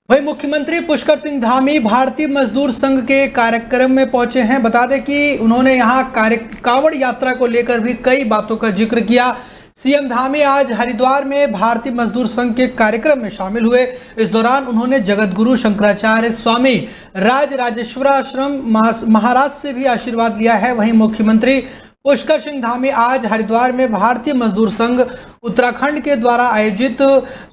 वहीं मुख्यमंत्री पुष्कर सिंह धामी भारतीय मजदूर संघ के कार्यक्रम में पहुंचे हैं। बता दें कि उन्होंने यहां कांवड़ यात्रा को लेकर भी कई बातों का जिक्र किया। सीएम धामी आज हरिद्वार में भारतीय मजदूर संघ के कार्यक्रम में शामिल हुए। इस दौरान उन्होंने जगतगुरु शंकराचार्य स्वामी राजराजेश्वराश्रम महाराज से भी आशीर्वाद लिया है। वहीं मुख्यमंत्री पुष्कर सिंह धामी आज हरिद्वार में भारतीय मजदूर संघ उत्तराखंड के द्वारा आयोजित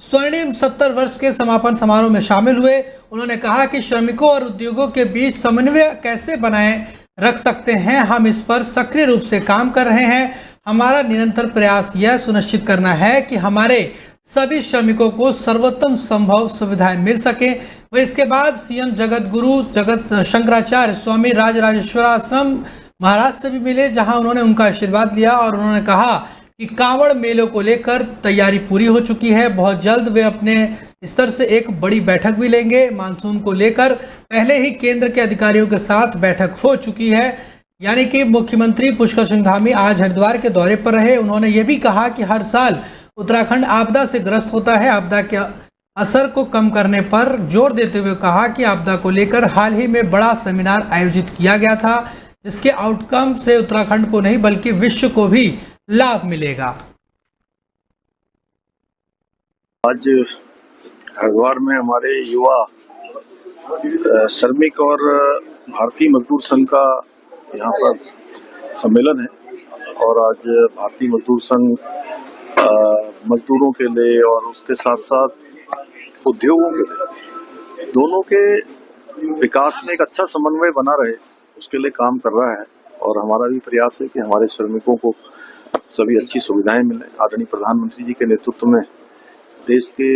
स्वर्णिम 70 वर्ष के समापन समारोह में शामिल हुए। उन्होंने कहा कि श्रमिकों और उद्योगों के बीच समन्वय कैसे बनाए रख सकते हैं, हम इस पर सक्रिय रूप से काम कर रहे हैं। हमारा निरंतर प्रयास यह सुनिश्चित करना है कि हमारे सभी श्रमिकों को सर्वोत्तम संभव सुविधाएं मिल सके। वह इसके बाद सीएम जगत शंकराचार्य स्वामी राजराजेश्वराश्रम महाराज से भी मिले, जहां उन्होंने उनका आशीर्वाद लिया और उन्होंने कहा कि कांवड़ मेलों को लेकर तैयारी पूरी हो चुकी है। बहुत जल्द वे अपने स्तर से एक बड़ी बैठक भी लेंगे। मानसून को लेकर पहले ही केंद्र के अधिकारियों के साथ बैठक हो चुकी है। यानी कि मुख्यमंत्री पुष्कर सिंह धामी आज हरिद्वार के दौरे पर रहे। उन्होंने ये भी कहा कि हर साल उत्तराखंड आपदा से ग्रस्त होता है। आपदा के असर को कम करने पर जोर देते हुए कहा कि आपदा को लेकर हाल ही में बड़ा सेमिनार आयोजित किया गया था, जिसके आउटकम से उत्तराखंड को नहीं बल्कि विश्व को भी लाभ मिलेगा। आज हरिद्वार में हमारे युवा श्रमिक और भारतीय मजदूर संघ का यहाँ पर सम्मेलन है और आज भारतीय मजदूर संघ मजदूरों के लिए और उसके साथ साथ उद्योगों के लिए दोनों के विकास में एक अच्छा समन्वय बना रहे, उसके लिए काम कर रहा है। और हमारा भी प्रयास है कि हमारे श्रमिकों को सभी अच्छी सुविधाएं मिलें। आदरणीय प्रधानमंत्री जी के नेतृत्व में देश के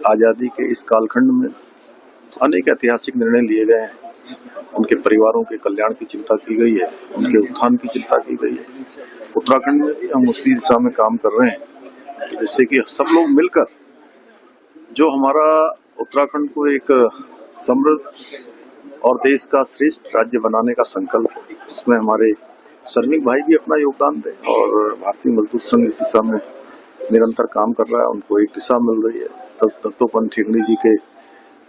आज़ादी के इस कालखंड में अनेक ऐतिहासिक निर्णय लिए गए हैं। उनके परिवारों के कल्याण की चिंता की गई है, उनके उत्थान की चिंता की गई है। उत्तराखंड में भी हम उसी दिशा में काम कर रहे हैं, जिससे कि सब लोग मिलकर जो हमारा उत्तराखंड को एक समृद्ध और देश का श्रेष्ठ राज्य बनाने का संकल्प है, उसमें हमारे श्रमिक भाई भी अपना योगदान दें। और भारतीय मजदूर संघ इस दिशा में निरंतर काम कर रहा है, उनको एक दिशा मिल रही है। दत्तोपंत ठेंगड़ी जी के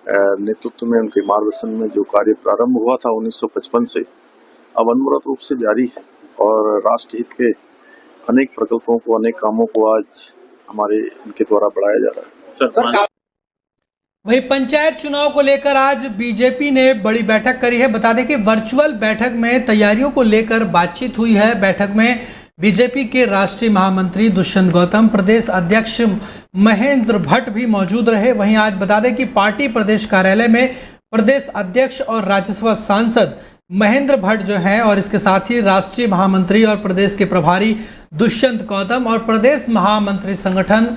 नेतृत्व में, उनके मार्गदर्शन में जो कार्य प्रारंभ हुआ था 1955 से, अब अनवरत रूप से जारी है और राष्ट्र हित के अनेक प्रकल्पों को, अनेक कामों को आज हमारे इनके द्वारा बढ़ाया जा रहा है। वहीं पंचायत चुनाव को लेकर आज बीजेपी ने बड़ी बैठक करी है। बता दें कि वर्चुअल बैठक में तैयारियों को लेकर बातचीत हुई है। बैठक में बीजेपी के राष्ट्रीय महामंत्री दुष्यंत गौतम, प्रदेश अध्यक्ष महेंद्र भट्ट भी मौजूद रहे। वहीं आज बता दें कि पार्टी प्रदेश कार्यालय में प्रदेश अध्यक्ष और राज्यसभा सांसद महेंद्र भट्ट जो हैं और इसके साथ ही राष्ट्रीय महामंत्री और प्रदेश के प्रभारी दुष्यंत गौतम और प्रदेश महामंत्री संगठन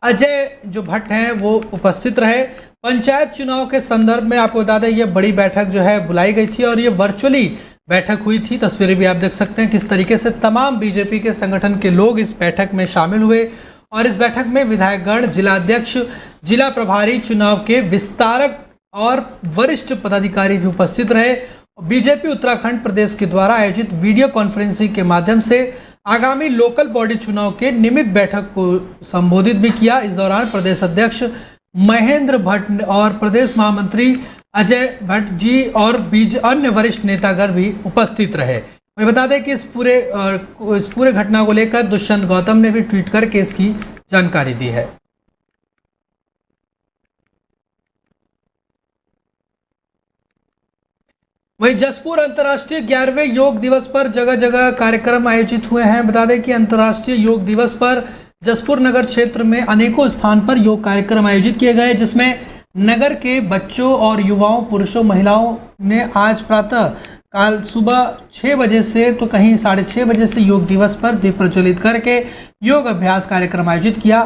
अजय जो भट्ट हैं वो उपस्थित रहे। पंचायत चुनाव के संदर्भ में आपको बता दें ये बड़ी बैठक जो है बुलाई गई थी और ये वर्चुअली बैठक हुई थी। तस्वीरें भी आप देख सकते हैं किस तरीके से तमाम बीजेपी के संगठन के लोग इस बैठक में शामिल हुए और इस बैठक में विधायकगण, जिला अध्यक्ष, जिला प्रभारी, चुनाव के विस्तारक और वरिष्ठ पदाधिकारी भी उपस्थित रहे। बीजेपी उत्तराखंड प्रदेश के द्वारा आयोजित वीडियो कॉन्फ्रेंसिंग के माध्यम से आगामी लोकल बॉडी चुनाव के निमित्त बैठक को संबोधित भी किया। इस दौरान प्रदेश अध्यक्ष महेंद्र भट्ट और प्रदेश महामंत्री अजय भट्ट जी और अन्य वरिष्ठ नेतागण भी उपस्थित रहे। मैं बता दें कि इस पूरे घटना को लेकर दुष्यंत गौतम ने भी ट्वीट करके इसकी जानकारी दी है। वहीं जसपुर अंतर्राष्ट्रीय 11वें योग दिवस पर जगह जगह कार्यक्रम आयोजित हुए हैं। बता दें कि अंतर्राष्ट्रीय योग दिवस पर जसपुर नगर क्षेत्र में अनेकों स्थान पर योग कार्यक्रम आयोजित किए गए, जिसमें नगर के बच्चों और युवाओं, पुरुषों, महिलाओं ने आज प्रातः काल सुबह 6 बजे से तो कहीं 6:30 बजे से योग दिवस पर दीप प्रज्वलित करके योग अभ्यास कार्यक्रम आयोजित किया।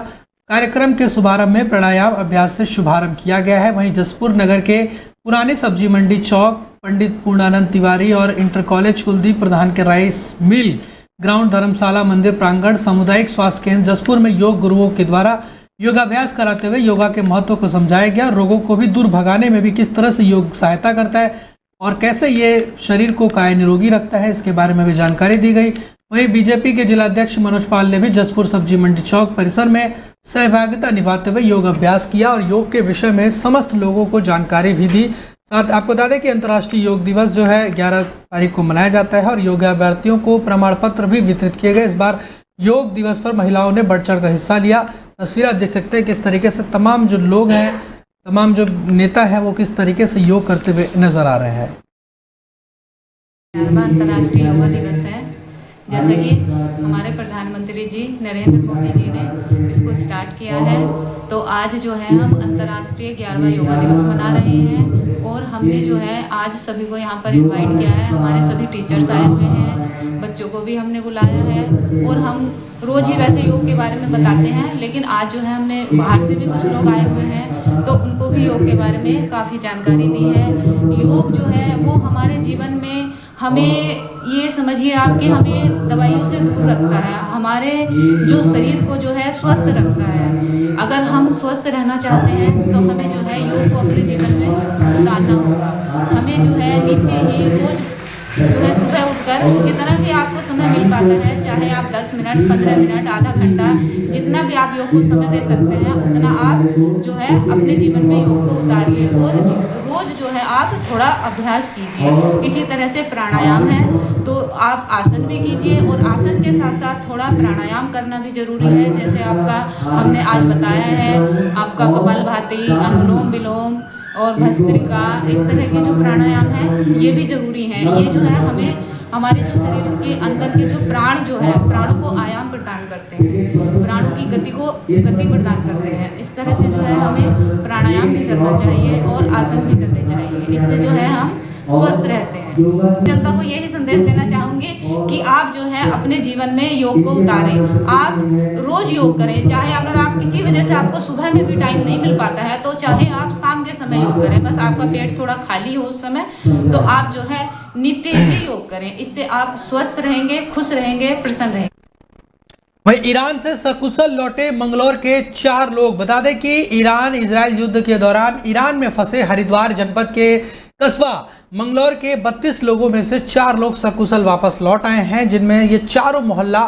कार्यक्रम के शुभारंभ में प्राणायाम अभ्यास से शुभारंभ किया गया है। वहीं जसपुर नगर के पुरानी सब्जी मंडी चौक, पंडित पूर्णानंद तिवारी और इंटर कॉलेज कुलदीप प्रधान के राइस मिल ग्राउंड, धर्मशाला, मंदिर प्रांगण, सामुदायिक स्वास्थ्य केंद्र जसपुर में योग गुरुओं के द्वारा योगाभ्यास कराते हुए योगा के महत्व को समझाया गया। रोगों को भी दूर भगाने में भी किस तरह से योग सहायता करता है और कैसे ये शरीर को काया निरोगी रखता है, इसके बारे में भी जानकारी दी गई। वहीं बीजेपी के जिलाध्यक्ष मनोज पाल ने भी जसपुर सब्जी मंडी चौक परिसर में सहभागिता निभाते हुए योग अभ्यास किया और योग के विषय में समस्त लोगों को जानकारी भी दी। साथ आपको बता दें कि अंतर्राष्ट्रीय योग दिवस जो है 11 तारीख को मनाया जाता है और योगाभ्यर्थियों को प्रमाण पत्र भी वितरित किए गए। इस बार योग दिवस पर महिलाओं ने बढ़ चढ़ कर हिस्सा लिया। तस्वीर आप देख सकते हैं किस तरीके से तमाम जो लोग हैं, तमाम जो नेता हैं, वो किस तरीके से योग करते हुए नजर आ रहे हैं। अंतर्राष्ट्रीय योग दिवस है, जैसे कि हमारे प्रधानमंत्री जी नरेंद्र मोदी जी ने इसको स्टार्ट किया है, तो आज जो है हम अंतर्राष्ट्रीय 11वां योगा दिवस मना रहे हैं। और हमने जो है आज सभी को यहाँ पर इनवाइट किया है। हमारे सभी टीचर्स आए हुए हैं, बच्चों को भी हमने बुलाया है और हम रोज़ ही वैसे योग के बारे में बताते हैं, लेकिन आज जो है हमने बाहर से भी कुछ लोग आए हुए हैं तो उनको भी योग के बारे में काफ़ी जानकारी दी है। योग जो है वो हमारे जीवन में हमें ये समझिए आप कि हमें दवाइयों से दूर रखता है, हमारे जो शरीर को जो है स्वस्थ रखता है। अगर हम स्वस्थ रहना चाहते हैं तो हमें जो है योग को अपने जीवन में उतारना होगा। हमें जो है नित्य ही रोज जो है सुबह उठकर जितना भी आपको समय मिल पाता है, चाहे आप 10 मिनट, 15 मिनट, आधा घंटा, जितना भी आप योग को समय दे सकते हैं उतना आप जो है अपने जीवन में योग को उतारिए और रोज जो है आप थोड़ा अभ्यास कीजिए। इसी तरह से प्राणायाम है तो आप आसन भी कीजिए और आसन के साथ साथ थोड़ा प्राणायाम करना भी जरूरी है। जैसे आपका हमने आज बताया है, आपका कपालभाति, अनुलोम विलोम और भस्त्रिका, इस तरह के जो प्राणायाम है ये भी जरूरी है। ये जो है हमें हमारे जो शरीर के अंदर के जो प्राण जो है, प्राणों को आयाम प्रदान करते हैं, प्राणों की गति प्रदान करते हैं। इस तरह से जो है हमें प्राणायाम भी करना चाहिए और आसन भी करने चाहिए। इससे जो है हम स्वस्थ रहते हैं। जनता को यही संदेश देना चाहूँगी कि आप जो है अपने जीवन में योग को उतारें। आप रोज योग करें, चाहे अगर आप किसी वजह से आपको सुबह में भी टाइम नहीं मिल पाता है तो चाहे आप शाम के समय योग करें, बस आपका पेट थोड़ा खाली हो उस समय, तो आप जो है नित्य ही योग करें। इससे आप स्वस्थ रहेंगे, खुश रहेंगे, प्रसन्न रहेंगे। वहीं ईरान से सकुशल लौटे मंगलौर के 4 लोग। बता दें कि ईरान इजरायल युद्ध के दौरान ईरान में फंसे हरिद्वार जनपद के कस्बा मंगलौर के 32 लोगों में से 4 लोग सकुशल वापस लौट आए हैं, जिनमें ये चारों मोहल्ला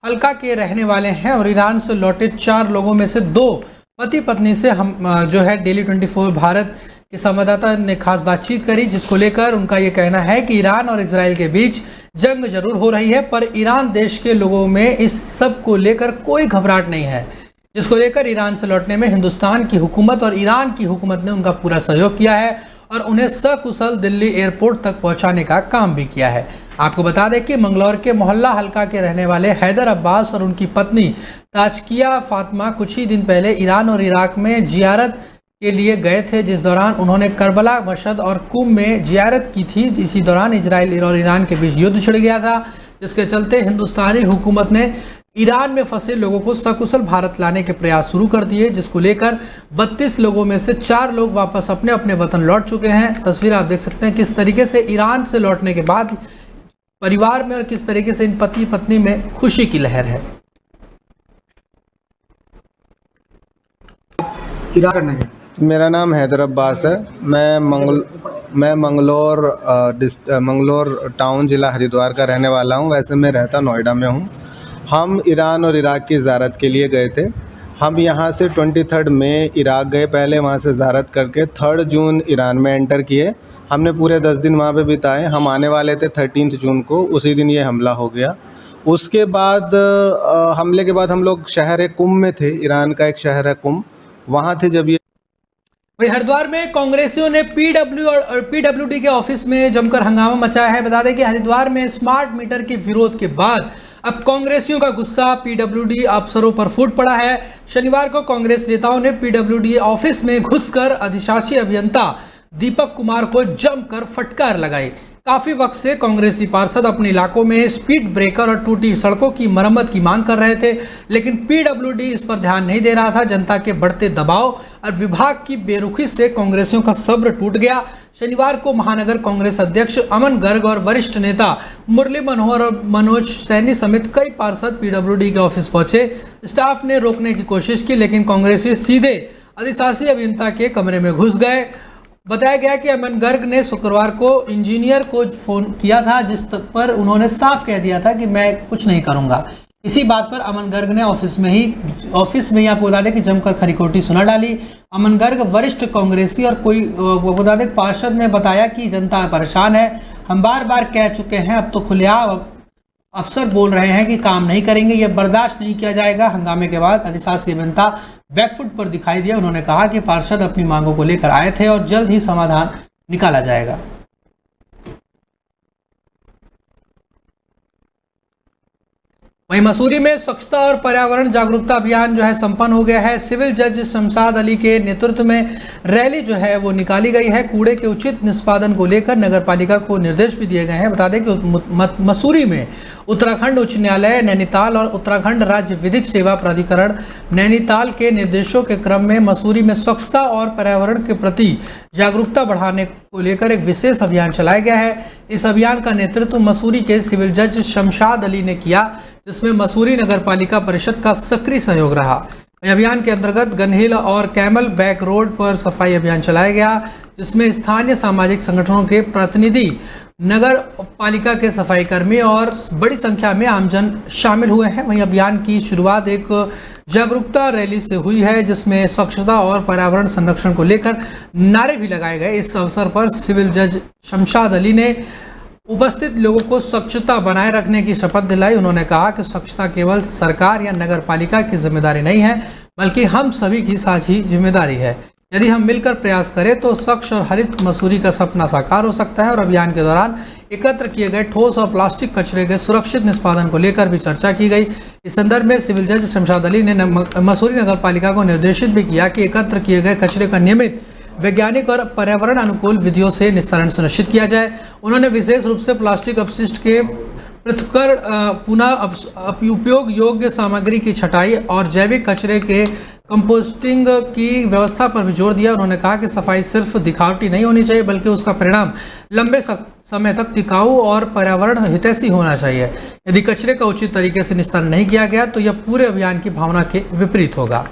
हल्का के रहने वाले हैं। और ईरान से लौटे 4 लोगों में से 2 पति पत्नी से हम जो है डेली 24 भारत के संवाददाता ने खास बातचीत करी, जिसको लेकर उनका ये कहना है कि ईरान और इजराइल के बीच जंग जरूर हो रही है, पर ईरान देश के लोगों में इस सब को लेकर कोई घबराहट नहीं है, जिसको लेकर ईरान से लौटने में हिंदुस्तान की हुकूमत और ईरान की हुकूमत ने उनका पूरा सहयोग किया है और उन्हें सकुशल दिल्ली एयरपोर्ट तक पहुंचाने का काम भी किया है। आपको बता दें कि मंगलौर के मोहल्ला हल्का के रहने वाले हैदर अब्बास और उनकी पत्नी ताजकिया फातिमा कुछ ही दिन पहले ईरान और इराक में जियारत के लिए गए थे, जिस दौरान उन्होंने करबला, मशहद और कुम में जियारत की थी। इसी दौरान इजराइल और ईरान के बीच युद्ध छिड़ गया था, जिसके चलते हिंदुस्तानी हुकूमत ने ईरान में फंसे लोगों को सकुशल भारत लाने के प्रयास शुरू कर दिए, जिसको लेकर 32 लोगों में से 4 लोग वापस अपने अपने वतन लौट चुके हैं। तस्वीर आप देख सकते हैं किस तरीके से ईरान से लौटने के बाद परिवार में और किस तरीके से इन पति पत्नी में खुशी की लहर है। मेरा नाम हैदर अब्बास है। मैं मंगलौर टाउन ज़िला हरिद्वार का रहने वाला हूँ। वैसे मैं रहता नोएडा में हूँ। हम ईरान और इराक की ज़ियारत के लिए गए थे। हम यहाँ से 23 मई इराक गए, पहले वहाँ से ज़ियारत करके 3 जून ईरान में एंटर किए। हमने पूरे 10 दिन वहाँ पे बिताए। हम आने वाले थे 13 जून को, उसी दिन ये हमला हो गया। उसके बाद हमले के बाद हम लोग शहर कुम में थे, ईरान का एक शहर है कुम, वहाँ थे जब ये। वहीं हरिद्वार में कांग्रेसियों ने पीडब्ल्यूडी के ऑफिस में जमकर हंगामा मचाया है। बता दें कि हरिद्वार में स्मार्ट मीटर के विरोध के बाद अब कांग्रेसियों का गुस्सा पीडब्ल्यूडी अफसरों पर फूट पड़ा है। शनिवार को कांग्रेस नेताओं ने पीडब्ल्यूडी ऑफिस में घुसकर अधिशासी अभियंता दीपक कुमार को जमकर फटकार लगाई। काफी वक्त से कांग्रेसी पार्षद अपने इलाकों में स्पीड ब्रेकर और टूटी सड़कों की मरम्मत की मांग कर रहे थे, लेकिन पीडब्ल्यूडी इस पर ध्यान नहीं दे रहा था। जनता के बढ़ते दबाव और विभाग की बेरुखी से कांग्रेसियों का सब्र टूट गया। शनिवार को महानगर कांग्रेस अध्यक्ष अमन गर्ग और वरिष्ठ नेता मुरली मनोहर और मनोज सैनी समेत कई पार्षद पीडब्ल्यूडी के ऑफिस पहुंचे। स्टाफ ने रोकने की कोशिश की, लेकिन कांग्रेसी सीधे अधिशासी अभियंता के कमरे में घुस गए बताया गया कि अमन गर्ग ने शुक्रवार को इंजीनियर को फोन किया था, जिस पर उन्होंने साफ कह दिया था कि मैं कुछ नहीं करूंगा। इसी बात पर अमन गर्ग ने ऑफिस में ही आपको बता दें कि जमकर खरीकोटी सुना डाली। अमन गर्ग वरिष्ठ कांग्रेसी और कोई बता दें पार्षद ने बताया कि जनता परेशान है, हम बार बार कह चुके हैं, अब तो खुलेआम अफसर बोल रहे हैं कि काम नहीं करेंगे, यह बर्दाश्त नहीं किया जाएगा। हंगामे के बाद अधिशासी अभियंता बैकफुट पर दिखाई दिया। उन्होंने कहा कि पार्षद अपनी मांगों को लेकर आए थे और जल्द ही समाधान निकाला जाएगा। वहीं मसूरी में स्वच्छता और पर्यावरण जागरूकता अभियान जो है संपन्न हो गया है। सिविल जज शमशाद अली के नेतृत्व में रैली जो है वो निकाली गई है। कूड़े के उचित निष्पादन को लेकर नगरपालिका को निर्देश भी दिए गए हैं। बता दें कि मसूरी में उत्तराखंड उच्च न्यायालय नैनीताल और उत्तराखंड राज्य विधिक सेवा प्राधिकरण नैनीताल के निर्देशों के क्रम में मसूरी में स्वच्छता और पर्यावरण के प्रति जागरूकता बढ़ाने को लेकर एक विशेष अभियान चलाया गया है। इस अभियान का नेतृत्व मसूरी के सिविल जज शमशाद अली ने किया, जिसमें मसूरी नगर पालिका परिषद का सक्रिय सहयोग रहा। अभियान के अंतर्गत गनहिल और कैमल बैक रोड पर सफाई अभियान चलाया गया, जिसमें स्थानीय सामाजिक संगठनों के प्रतिनिधि, नगर पालिका के सफाई कर्मी और बड़ी संख्या में आमजन शामिल हुए हैं। वहीं अभियान की शुरुआत एक जागरूकता रैली से हुई है, जिसमें स्वच्छता और पर्यावरण संरक्षण को लेकर नारे भी लगाए गए। इस अवसर पर सिविल जज शमशाद अली ने उपस्थित लोगों को स्वच्छता बनाए रखने की शपथ दिलाई। उन्होंने कहा कि स्वच्छता केवल सरकार या नगर पालिका की जिम्मेदारी नहीं है, बल्कि हम सभी की साझी जिम्मेदारी है। यदि हम मिलकर प्रयास करें तो स्वच्छ और हरित मसूरी का सपना साकार हो सकता है। और अभियान के दौरान एकत्र किए गए ठोस और प्लास्टिक कचरे के सुरक्षित निष्पादन को लेकर भी चर्चा की गई। इस संदर्भ में सिविल जज शमशाद अली ने मसूरी नगर पालिका को निर्देशित भी किया कि एकत्र किए गए कचरे का नियमित वैज्ञानिक और पर्यावरण अनुकूल विधियों से निस्तारण सुनिश्चित किया जाए। उन्होंने विशेष रूप से प्लास्टिक अपशिष्ट के पृथक्करण, पुनः उपयोग योग्य सामग्री की छटाई और जैविक कचरे के कंपोस्टिंग की व्यवस्था पर भी जोर दिया। उन्होंने कहा कि सफाई सिर्फ दिखावटी नहीं होनी चाहिए, बल्कि उसका परिणाम लंबे समय तक टिकाऊ और पर्यावरण हितैषी होना चाहिए। यदि कचरे का उचित तरीके से निस्तारण नहीं किया गया तो यह पूरे अभियान की भावना के विपरीत होगा।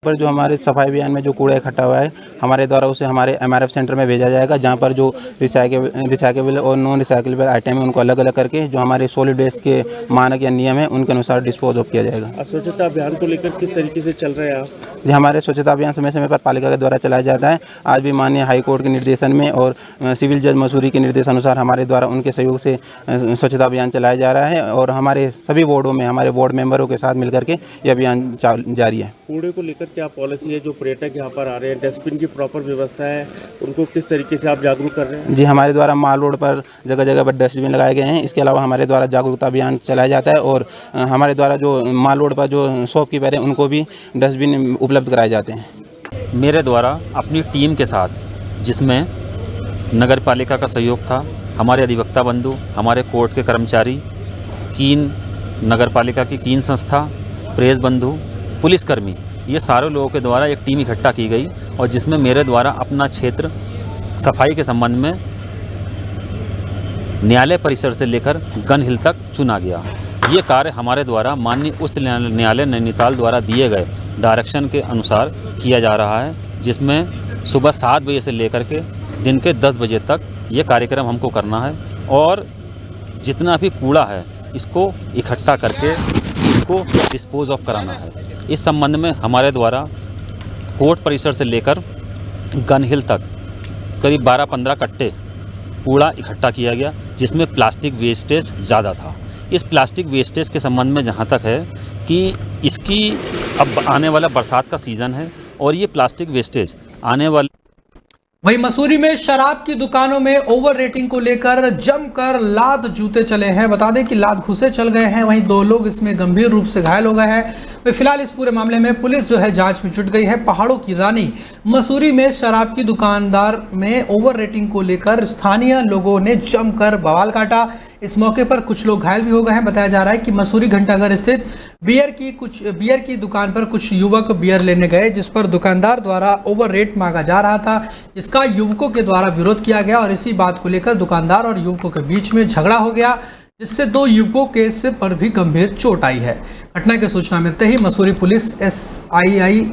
पर जो हमारे सफाई अभियान में जो कूड़ा इकट्ठा हुआ है, हमारे द्वारा उसे हमारे MRF सेंटर में भेजा जाएगा, जहां पर जो रिसाइकेबल और नॉन रिसाइकेबल आइटम है उनको अलग अलग करके जो हमारे सॉलिड वेस्ट के मानक या नियम है उनके अनुसार डिस्पोज ऑफ किया जाएगा। स्वच्छता अभियान को लेकर किस तरीके से चल रहे हैं आप? जी, हमारे स्वच्छता अभियान समय समय पर पालिका के द्वारा चलाया जाता है। आज भी माननीय हाईकोर्ट के निर्देशन में और सिविल जज मसूरी के निर्देशानुसार हमारे द्वारा उनके सहयोग से स्वच्छता अभियान चलाया जा रहा है और हमारे सभी वार्डों में हमारे वार्ड मेंबरों के साथ मिलकर के ये अभियान जारी है। कूड़े को लेकर क्या पॉलिसी है? जो पर्यटक यहाँ पर आ रहे हैं, डस्टबिन की प्रॉपर व्यवस्था है, उनको किस तरीके से आप जागरूक कर रहे हैं? जी, हमारे द्वारा माल रोड पर जगह जगह पर डस्टबिन लगाए गए हैं। इसके अलावा हमारे द्वारा जागरूकता अभियान चलाया जाता है और हमारे द्वारा जो माल रोड पर जो शॉपकीपर हैं उनको भी डस्टबिन उपलब्ध कराए जाते हैं। मेरे द्वारा अपनी टीम के साथ, जिसमें नगर पालिका का सहयोग था, हमारे अधिवक्ता बंधु, हमारे कोर्ट के कर्मचारी, कीन नगर पालिका की कीन संस्था, प्रेस बंधु, पुलिसकर्मी, ये सारे लोगों के द्वारा एक टीम इकट्ठा की गई और जिसमें मेरे द्वारा अपना क्षेत्र सफाई के संबंध में न्यायालय परिसर से लेकर गन हिल तक चुना गया। ये कार्य हमारे द्वारा माननीय उच्च न्यायालय नैनीताल द्वारा दिए गए डायरेक्शन के अनुसार किया जा रहा है, जिसमें सुबह 7 बजे से लेकर के दिन के 10 बजे तक ये कार्यक्रम हमको करना है और जितना भी कूड़ा है इसको इकट्ठा करके इसको डिस्पोज ऑफ कराना है। इस संबंध में हमारे द्वारा कोर्ट परिसर से लेकर गन हिल तक करीब 12-15 कट्टे कूड़ा इकट्ठा किया गया, जिसमें प्लास्टिक वेस्टेज ज़्यादा था। इस प्लास्टिक वेस्टेज के संबंध में जहाँ तक है कि इसकी अब आने वाला बरसात का सीज़न है और ये प्लास्टिक वेस्टेज आने वाले। वहीं मसूरी में शराब की दुकानों में ओवर रेटिंग को लेकर जमकर लात जूते चले हैं। बता दें कि लात घुसे चल गए हैं। वहीं 2 लोग इसमें गंभीर रूप से घायल हो गए हैं। फिलहाल इस पूरे मामले में पुलिस जो है जांच में जुट गई है। पहाड़ों की रानी मसूरी में शराब की दुकानदार में ओवर रेटिंग को लेकर स्थानीय लोगों ने जमकर बवाल काटा। इस मौके पर कुछ लोग घायल भी हो गए हैं। बताया जा रहा है कि मसूरी घंटाघर स्थित बियर की दुकान पर कुछ युवक बियर लेने गए, जिस पर दुकानदार द्वारा ओवर रेट मांगा जा रहा था। इसका युवकों के द्वारा विरोध किया गया और इसी बात को लेकर दुकानदार और युवकों के बीच में झगड़ा हो गया, जिससे 2 युवकों के सिर पर भी गंभीर चोट आई है। घटना की सूचना मिलते ही Mussoorie police SII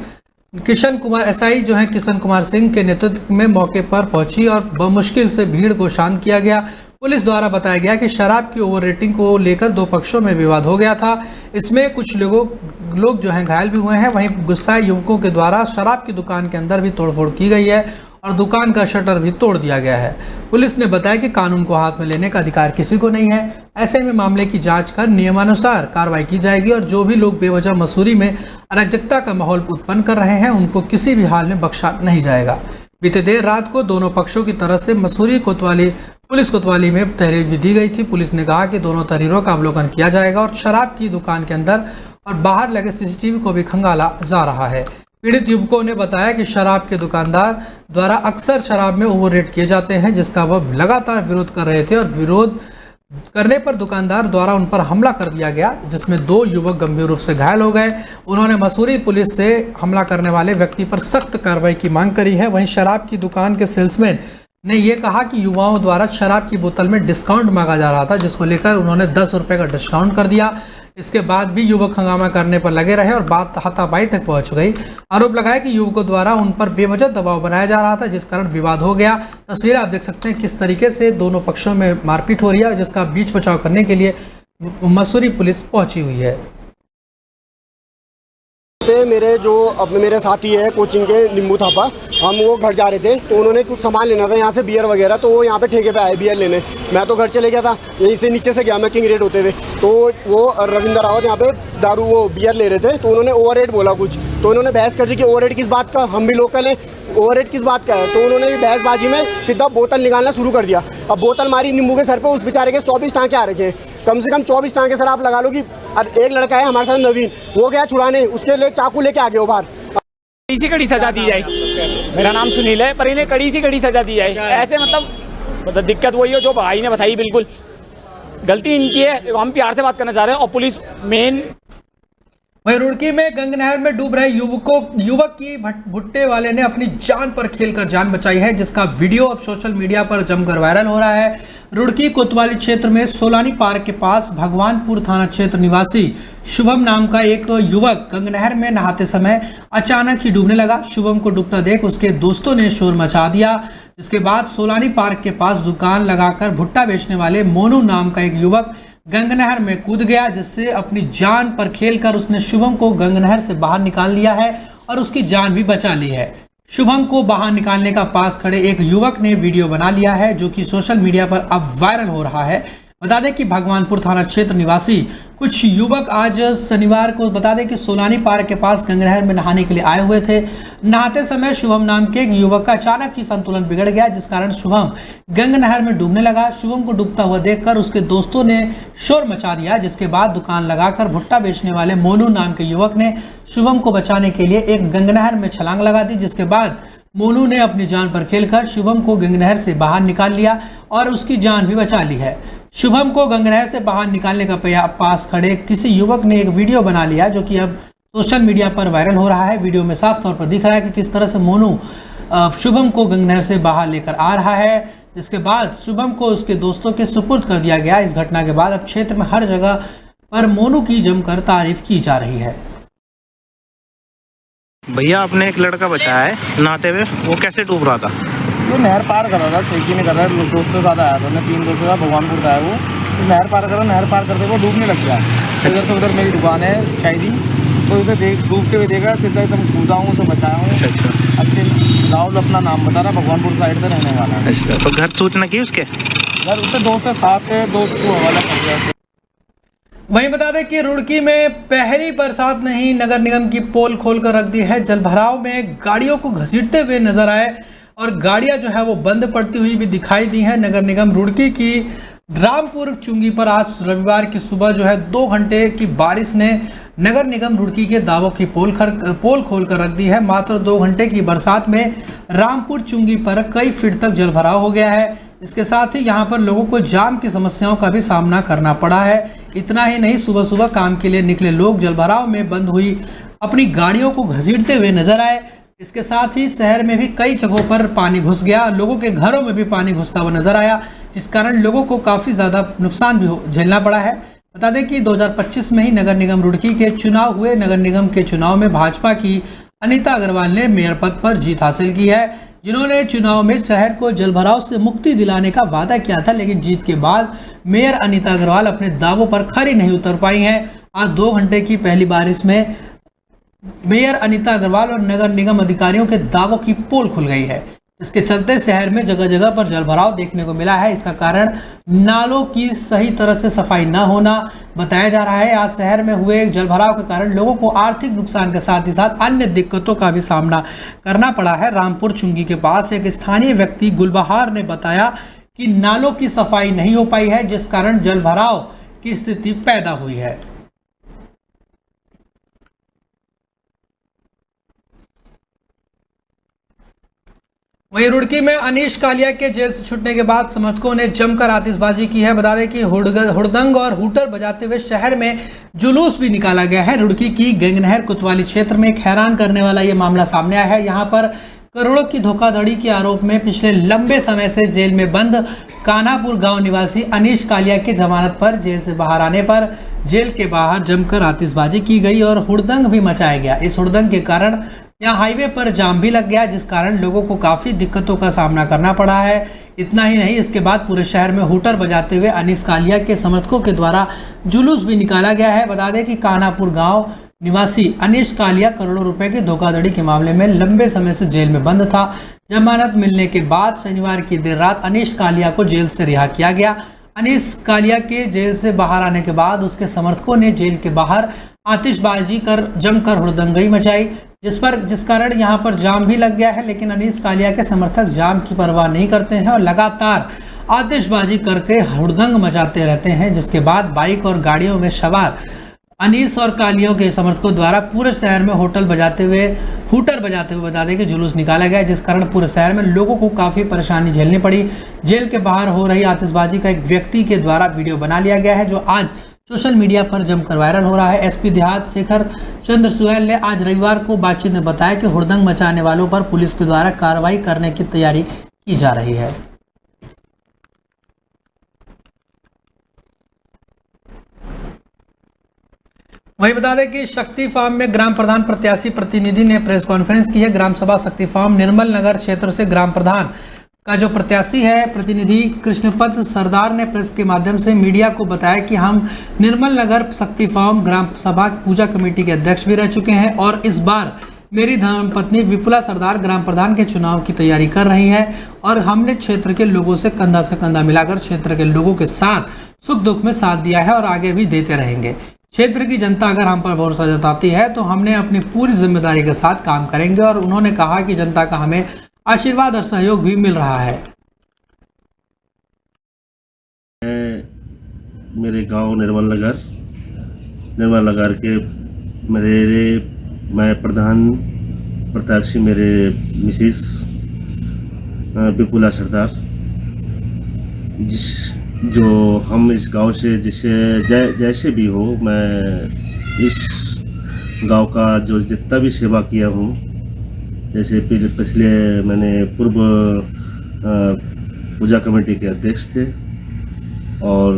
Kishan Kumar SI जो है किशन कुमार सिंह के नेतृत्व में मौके पर पहुंची और बमुश्किल से भीड़ को शांत किया गया। पुलिस द्वारा बताया गया कि शराब की ओवर रेटिंग को लेकर दो पक्षों में विवाद हो गया था। इसमें कुछ लोग जो हैं घायल भी हुए हैं। वहीं गुस्साए युवकों के द्वारा शराब की दुकान के अंदर भी तोड़फोड़ की गई है और दुकान का शटर भी तोड़ दिया गया है। पुलिस ने बताया कि कानून को हाथ में लेने का अधिकार किसी को नहीं है। ऐसे में मामले की जांच कर नियमानुसार कार्रवाई की जाएगी और जो भी लोग बेवजह मसूरी में अराजकता का माहौल उत्पन्न कर रहे हैं उनको किसी भी हाल में बख्शा नहीं जाएगा। बीते देर रात को दोनों पक्षों की तरफ से मसूरी कोतवाली पुलिस कोतवाली में तहरीर भी दी गई थी। पुलिस ने कहा कि दोनों तहरीरों का अवलोकन किया जाएगा और शराब की दुकान के अंदर और बाहर लगे सीसीटीवी को भी खंगाला जा रहा है। पीड़ित युवकों ने बताया कि शराब के दुकानदार द्वारा अक्सर शराब में ओवर रेट किए जाते हैं, जिसका वह लगातार विरोध कर रहे थे और विरोध करने पर दुकानदार द्वारा उन पर हमला कर दिया गया, जिसमें 2 युवक गंभीर रूप से घायल हो गए। उन्होंने मसूरी पुलिस से हमला करने वाले व्यक्ति पर सख्त कार्रवाई की मांग करी है। वहीं शराब की दुकान के सेल्समैन ने यह कहा कि युवाओं द्वारा शराब की बोतल में डिस्काउंट मांगा जा रहा था, जिसको लेकर उन्होंने 10 रुपये का डिस्काउंट कर दिया। इसके बाद भी युवक हंगामा करने पर लगे रहे और बात हाथापाई तक पहुंच गई। आरोप लगाया कि युवकों द्वारा उन पर बेवजह दबाव बनाया जा रहा था, जिस कारण विवाद हो गया। तस्वीर आप देख सकते हैं किस तरीके से दोनों पक्षों में मारपीट हो रही है, जिसका बीच बचाव करने के लिए मसूरी पुलिस पहुंची हुई है। मेरे साथी है कोचिंग के नींबू थापा, हम वो घर जा रहे थे तो उन्होंने कुछ सामान लेना था यहाँ से बियर वगैरह, तो वो यहाँ पे ठेके पे आए बियर लेने। मैं तो घर चले गया था, यहीं से नीचे से गया मैं किंग रेट होते हुए, तो वो रविंद्र रावत यहाँ पे दारू वो बियर ले रहे थे, तो उन्होंने ओवर रेट बोला कुछ, तो उन्होंने बहस कर दी कि ओवर रेट किस बात का, हम भी लोकल हैं, ओवर रेट किस बात का है। तो उन्होंने बहसबाजी में सीधा बोतल निकालना शुरू कर दिया। अब बोतल मारी नींबू के सर पे, उस बेचारे के 24 टाँके आ रखे हैं, कम से कम 24 टाँके सर आप लगा लो कि एक लड़का है हमारे साथ नवीन, वो गया छुड़ाने, उसके लिए चाकू लेके आ गए वो बाहर। कड़ी सी कड़ी सजा दी जाए। मेरा नाम सुनील है, पर इन्हें कड़ी सी कड़ी सजा दी जाए। ऐसे मतलब दिक्कत वही है जो भाई ने बताई, बिल्कुल गलती इनकी है। हम प्यार से बात करना चाह रहे हैं और पुलिस मेन। वहीं रुड़की में गंगनहर में डूब रहे युवक की भुट्टे वाले ने अपनी जान पर खेलकर जान बचाई है, जिसका वीडियो अब सोशल मीडिया पर जमकर वायरल हो रहा है। रुड़की कोतवाली क्षेत्र में सोलानी पार्क के पास भगवानपुर थाना क्षेत्र निवासी शुभम नाम का एक युवक गंगनहर में नहाते समय अचानक ही डूबने लगा। शुभम को डूबता देख उसके दोस्तों ने शोर मचा दिया, जिसके बाद सोलानी पार्क के पास दुकान लगाकर भुट्टा बेचने वाले मोनू नाम का एक युवक गंगनहर में कूद गया, जिससे अपनी जान पर खेलकर उसने शुभम को गंगनहर से बाहर निकाल लिया है और उसकी जान भी बचा ली है। शुभम को बाहर निकालने का पास खड़े एक युवक ने वीडियो बना लिया है, जो कि सोशल मीडिया पर अब वायरल हो रहा है। बता दें कि भगवानपुर थाना क्षेत्र निवासी कुछ युवक आज शनिवार को बता दें कि सोलानी पार्क के पास गंगनहर में नहाने के लिए आए हुए थे। नहाते समय शुभम नाम के एक युवक का अचानक ही संतुलन बिगड़ गया, जिस कारण शुभम गंगनहर में डूबने लगा। शुभम को डूबता हुआ देखकर उसके दोस्तों ने शोर मचा दिया, जिसके बाद दुकान लगाकर भुट्टा बेचने वाले मोनू नाम के युवक ने शुभम को बचाने के लिए एक गंगनहर में छलांग लगा दी, जिसके बाद मोनू ने अपनी जान पर खेलकर शुभम को गंगनहर से बाहर निकाल लिया और उसकी जान भी बचा ली है। शुभम को गंगनहर से बाहर निकालने का पास खड़े किसी युवक ने एक वीडियो बना लिया, जो कि अब सोशल मीडिया पर वायरल हो रहा है। वीडियो में साफ तौर पर दिख रहा है कि किस तरह से मोनू शुभम को गंगनहर से बाहर लेकर आ रहा है, जिसके बाद शुभम को उसके दोस्तों के सुपुर्द कर दिया गया। इस घटना के बाद अब क्षेत्र में हर जगह पर मोनू की जमकर तारीफ की जा रही है। भैया आपने एक लड़का बचाया है नहाते हुए, वो कैसे डूब रहा था? वो नहर पार कर रहा था, सेकी नहीं कर रहा है, दोस्तों ज़्यादा आया था, 3 दोस्तों का भगवानपुर का है वो, तो नहर पार कर रहा, नहर पार करते हुए डूबने लग गया। इधर तो उधर मेरी दुकान है शायदी, तो इसे डूबते हुए देखा, सीधा एकदम कूदा हूँ, उसे बचाया हूँ। अच्छा। अच्छे राहुल अपना नाम बता रहा, भगवानपुर साइड से रहने वाला है। अच्छा, तो घर सूचना की उसके? घर उससे दोस्त के साथ है, दोस्त को हवाला कर दिया। वहीं बता दें कि रुड़की में पहली बरसात ने ही नगर निगम की पोल खोलकर रख दी है। जलभराव में गाड़ियों को घसीटते हुए नजर आए और गाड़ियां जो है वो बंद पड़ती हुई भी दिखाई दी है। नगर निगम रुड़की की रामपुर चुंगी पर आज रविवार की सुबह जो है 2 घंटे की बारिश ने नगर निगम रुड़की के दावों की पोल खोलकर रख दी है। मात्र 2 घंटे की बरसात में रामपुर चुंगी पर कई फीट तक जलभराव हो गया है। इसके साथ ही यहाँ पर लोगों को जाम की समस्याओं का भी सामना करना पड़ा है। इतना ही नहीं, सुबह सुबह काम के लिए निकले लोग जलभराव में बंद हुई अपनी गाड़ियों को घसीटते हुए नजर आए। इसके साथ ही शहर में भी कई जगहों पर पानी घुस गया, लोगों के घरों में भी पानी घुसता हुआ नजर आया, जिस कारण लोगों को काफ़ी ज़्यादा नुकसान भी झेलना पड़ा है। बता दें कि 2025 में ही नगर निगम रुड़की के चुनाव हुए। नगर निगम के चुनाव में भाजपा की अनीता अग्रवाल ने मेयर पद पर जीत हासिल की है, जिन्होंने चुनाव में शहर को जलभराव से मुक्ति दिलाने का वादा किया था, लेकिन जीत के बाद मेयर अनीता अग्रवाल अपने दावों पर खरी नहीं उतर पाई हैं। आज 2 घंटे की पहली बारिश में मेयर अनीता अग्रवाल और नगर निगम अधिकारियों के दावों की पोल खुल गई है, इसके चलते शहर में जगह जगह पर जलभराव देखने को मिला है। इसका कारण नालों की सही तरह से सफाई न होना बताया जा रहा है। आज शहर में हुए जलभराव के कारण लोगों को आर्थिक नुकसान के साथ ही साथ अन्य दिक्कतों का भी सामना करना पड़ा है। रामपुर चुंगी के पास एक स्थानीय व्यक्ति गुलबहार ने बताया कि नालों की सफाई नहीं हो पाई है, जिस कारण जलभराव की स्थिति पैदा हुई है। वहीं रुड़की में अनीश कालिया के जेल से छूटने के बाद समर्थकों ने जमकर आतिशबाजी की है। बता दें कि हुड़दंग और हूटर बजाते हुए शहर में जुलूस भी निकाला गया है। रुड़की की गंगनहर कोतवाली क्षेत्र में एक हैरान करने वाला ये मामला सामने आया है। यहाँ पर करोड़ों की धोखाधड़ी के आरोप में पिछले लंबे समय से जेल में बंद कान्हापुर गांव निवासी अनीश कालिया की जमानत पर जेल से बाहर आने पर जेल के बाहर जमकर आतिशबाजी की गई और हुड़दंग भी मचाया गया। इस हुड़दंग के कारण यहाँ हाईवे पर जाम भी लग गया, जिस कारण लोगों को काफ़ी दिक्कतों का सामना करना पड़ा है। इतना ही नहीं, इसके बाद पूरे शहर में हूटर बजाते हुए अनीश कालिया के समर्थकों के द्वारा जुलूस भी निकाला गया है। बता दें कि कान्हापुर गांव निवासी अनीश कालिया करोड़ों रुपए की धोखाधड़ी के मामले में लंबे समय से जेल में बंद था। जमानत मिलने के बाद शनिवार की देर रात अनीश कालिया को जेल से रिहा किया गया। अनीश कालिया के जेल से बाहर आने के बाद उसके समर्थकों ने जेल के बाहर आतिशबाजी कर जमकर हुड़दंगी मचाई, जिस कारण यहां पर जाम भी लग गया है। लेकिन अनीश कालिया के समर्थक जाम की परवाह नहीं करते हैं और लगातार आतिशबाजी करके हुड़दंग मचाते रहते हैं, जिसके बाद बाइक और गाड़ियों में सवार अनीश और कालियों के समर्थकों द्वारा पूरे शहर में हूटर बजाते हुए बता दें कि जुलूस निकाला गया, जिस कारण पूरे शहर में लोगों को काफ़ी परेशानी झेलनी पड़ी। जेल के बाहर हो रही आतिशबाजी का एक व्यक्ति के द्वारा वीडियो बना लिया गया है, जो आज सोशल मीडिया पर जमकर वायरल हो रहा है। एसपी देहात शेखर चंद्र सुहैल ने आज रविवार को बातचीत में बताया कि हुड़दंग मचाने वालों पर पुलिस के द्वारा कार्रवाई करने की तैयारी की जा रही है। वही बता दें कि शक्ति फार्म में ग्राम प्रधान प्रत्याशी प्रतिनिधि ने प्रेस कॉन्फ्रेंस की है। ग्राम सभा शक्ति फार्म निर्मल नगर क्षेत्र से ग्राम प्रधान का जो प्रत्याशी है प्रतिनिधि कृष्णपद सरदार ने प्रेस के माध्यम से मीडिया को बताया कि हम निर्मल नगर शक्ति फार्म ग्राम सभा पूजा कमेटी के अध्यक्ष भी रह चुके हैं और इस बार मेरी धर्मपत्नी विपुला सरदार ग्राम प्रधान के चुनाव की तैयारी कर रही है और हमने क्षेत्र के लोगों से कंधा मिलाकर क्षेत्र के लोगों के साथ सुख दुख में साथ दिया है और आगे भी देते रहेंगे। क्षेत्र की जनता अगर हम पर भरोसा जताती है तो हमने अपनी पूरी जिम्मेदारी के साथ काम करेंगे और उन्होंने कहा कि जनता का हमें आशीर्वाद और सहयोग भी मिल रहा है। मेरे गांव निर्मल नगर के मैं प्रधान प्रत्याशी मेरे मिसिस विपुला सरदार, जो हम इस गांव से जैसे भी हो, मैं इस गांव का जो जितना भी सेवा किया हूँ, जैसे पिछले मैंने पूर्व पूजा कमेटी के अध्यक्ष थे और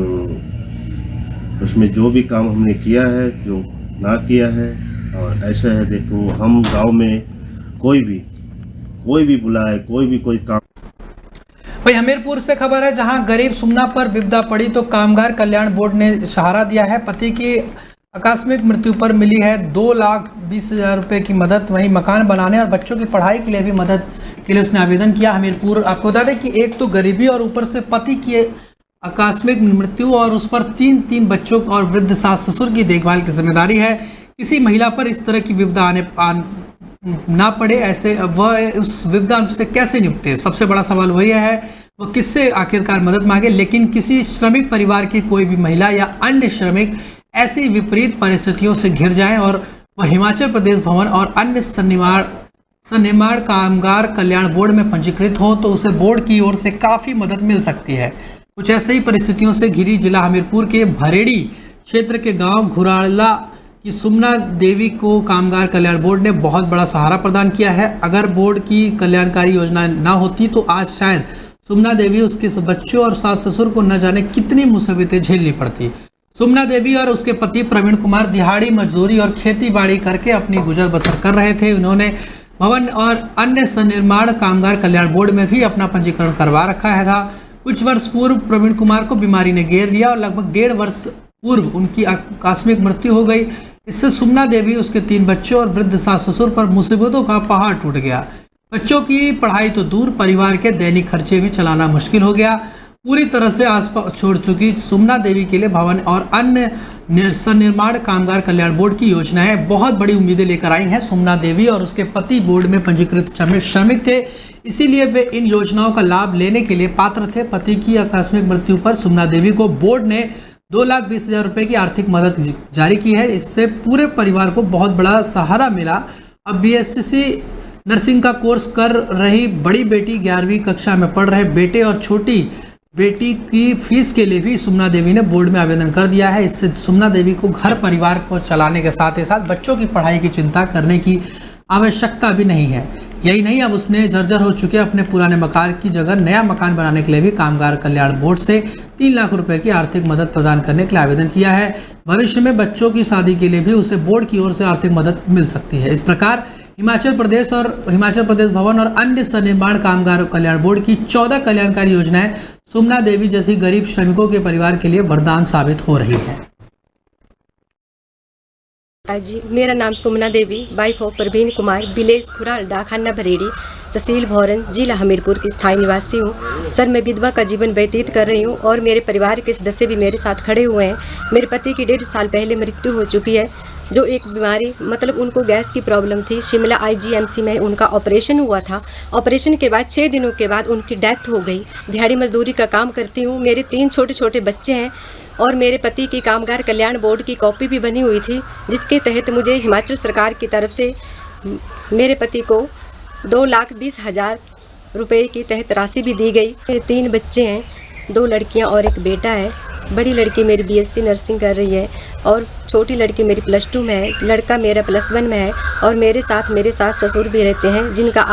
उसमें जो भी काम हमने किया है, जो ना किया है, और ऐसा है देखो हम गांव में कोई भी बुलाए कोई काम। वही हमीरपुर से खबर है, जहां गरीब सुमना पर विपदा पड़ी तो कामगार कल्याण बोर्ड ने सहारा दिया है। पति की आकस्मिक मृत्यु पर मिली है 2,20,000 रुपए की मदद। वहीं मकान बनाने और बच्चों की पढ़ाई के लिए भी मदद के लिए उसने आवेदन किया। हमीरपुर आपको बता दें कि एक तो गरीबी और ऊपर से पति की आकस्मिक मृत्यु और उस पर तीन बच्चों और वृद्ध सास ससुर की देखभाल की जिम्मेदारी है। किसी महिला पर इस तरह की विपदा ना पड़े, ऐसे वह उस विपदा से कैसे निपटे। सबसे बड़ा सवाल वही है वह किससे आखिरकार मदद मांगे। लेकिन किसी श्रमिक परिवार की कोई भी महिला या अन्य श्रमिक ऐसी विपरीत परिस्थितियों से घिर जाएं और वह हिमाचल प्रदेश भवन और अन्य सन्निर्माण कामगार कल्याण बोर्ड में पंजीकृत हो तो उसे बोर्ड की ओर से काफ़ी मदद मिल सकती है। कुछ ऐसे ही परिस्थितियों से घिरी जिला हमीरपुर के भरेड़ी क्षेत्र के गांव घुराला की सुमना देवी को कामगार कल्याण बोर्ड ने बहुत बड़ा सहारा प्रदान किया है। अगर बोर्ड की कल्याणकारी योजना ना होती तो आज शायद सुमना देवी उसके बच्चों और सास ससुर को न जाने कितनी मुसीबतें झेलनी पड़ती। सुमना देवी और उसके पति प्रवीण कुमार दिहाड़ी मजदूरी और खेती बाड़ी करके अपनी गुजर बसर कर रहे थे। उन्होंने भवन और अन्य संनिर्माण कामगार कल्याण बोर्ड में भी अपना पंजीकरण करवा रखा है था। कुछ वर्ष पूर्व प्रवीण कुमार को बीमारी ने घेर लिया और लगभग 1.5 वर्ष पूर्व उनकी आकस्मिक मृत्यु हो गई। इससे सुमना देवी, उसके 3 बच्चों और वृद्ध सास ससुर पर मुसीबतों का पहाड़ टूट गया। बच्चों की पढ़ाई तो दूर, परिवार के दैनिक खर्चे भी चलाना मुश्किल हो गया। पूरी तरह से आसपास छोड़ चुकी सुमना देवी के लिए भवन और अन्य निर्माण कामगार कल्याण बोर्ड की योजनाएं बहुत बड़ी उम्मीदें लेकर आई हैं। सुमना देवी और उसके पति बोर्ड में पंजीकृत श्रमिक थे, इसीलिए वे इन योजनाओं का लाभ लेने के लिए पात्र थे। पति की आकस्मिक मृत्यु पर सुमना देवी को बोर्ड ने 2,20,000 रुपये की आर्थिक मदद जारी की है। इससे पूरे परिवार को बहुत बड़ा सहारा मिला। अब BSc नर्सिंग का कोर्स कर रही बड़ी बेटी, 11वीं कक्षा में पढ़ रहे बेटे और छोटी बेटी की फीस के लिए भी सुमना देवी ने बोर्ड में आवेदन कर दिया है। इससे सुमना देवी को घर परिवार को चलाने के साथ ही साथ बच्चों की पढ़ाई की चिंता करने की आवश्यकता भी नहीं है। यही नहीं, अब उसने जर्जर हो चुके अपने पुराने मकान की जगह नया मकान बनाने के लिए भी कामगार कल्याण बोर्ड से 3 लाख रुपए की आर्थिक मदद प्रदान करने के लिए आवेदन किया है। भविष्य में बच्चों की शादी के लिए भी उसे बोर्ड की ओर से आर्थिक मदद मिल सकती है। इस प्रकार हिमाचल प्रदेश भवन और अन्य संनिर्माण कामगार कल्याण बोर्ड की 14 कल्याणकारी योजनाएं सुमना देवी जैसी गरीब श्रमिकों के परिवार के लिए वरदान साबित हो रही है। जी, मेरा नाम Sumna Devi, wife of Praveen Kumar, village Khural, डाकखाना भरेड़ी, तहसील भौरन, जिला हमीरपुर की स्थायी निवासी हूँ। सर, मैं विधवा का जीवन व्यतीत कर रही हूँ और मेरे परिवार के सदस्य भी मेरे साथ खड़े हुए हैं। मेरे पति की 1.5 साल पहले मृत्यु हो चुकी है, जो एक बीमारी, मतलब उनको गैस की प्रॉब्लम थी। शिमला IGMC में उनका ऑपरेशन हुआ था। ऑपरेशन के बाद 6 दिनों के बाद उनकी डेथ हो गई। दिहाड़ी मजदूरी का काम करती हूँ। मेरे 3 छोटे छोटे बच्चे हैं और मेरे पति की कामगार कल्याण बोर्ड की कॉपी भी बनी हुई थी, जिसके तहत मुझे हिमाचल सरकार की तरफ से मेरे पति को 2,20,000 रुपये की तहत राशि भी दी गई। मेरे 3 बच्चे हैं, 2 लड़कियां और एक बेटा है। बड़ी लड़की मेरी BSc नर्सिंग कर रही है और छोटी लड़की मेरी +2 में है। लड़का मेरा +1 में है और मेरे साथ मेरे सास ससुर भी रहते हैं, जिनका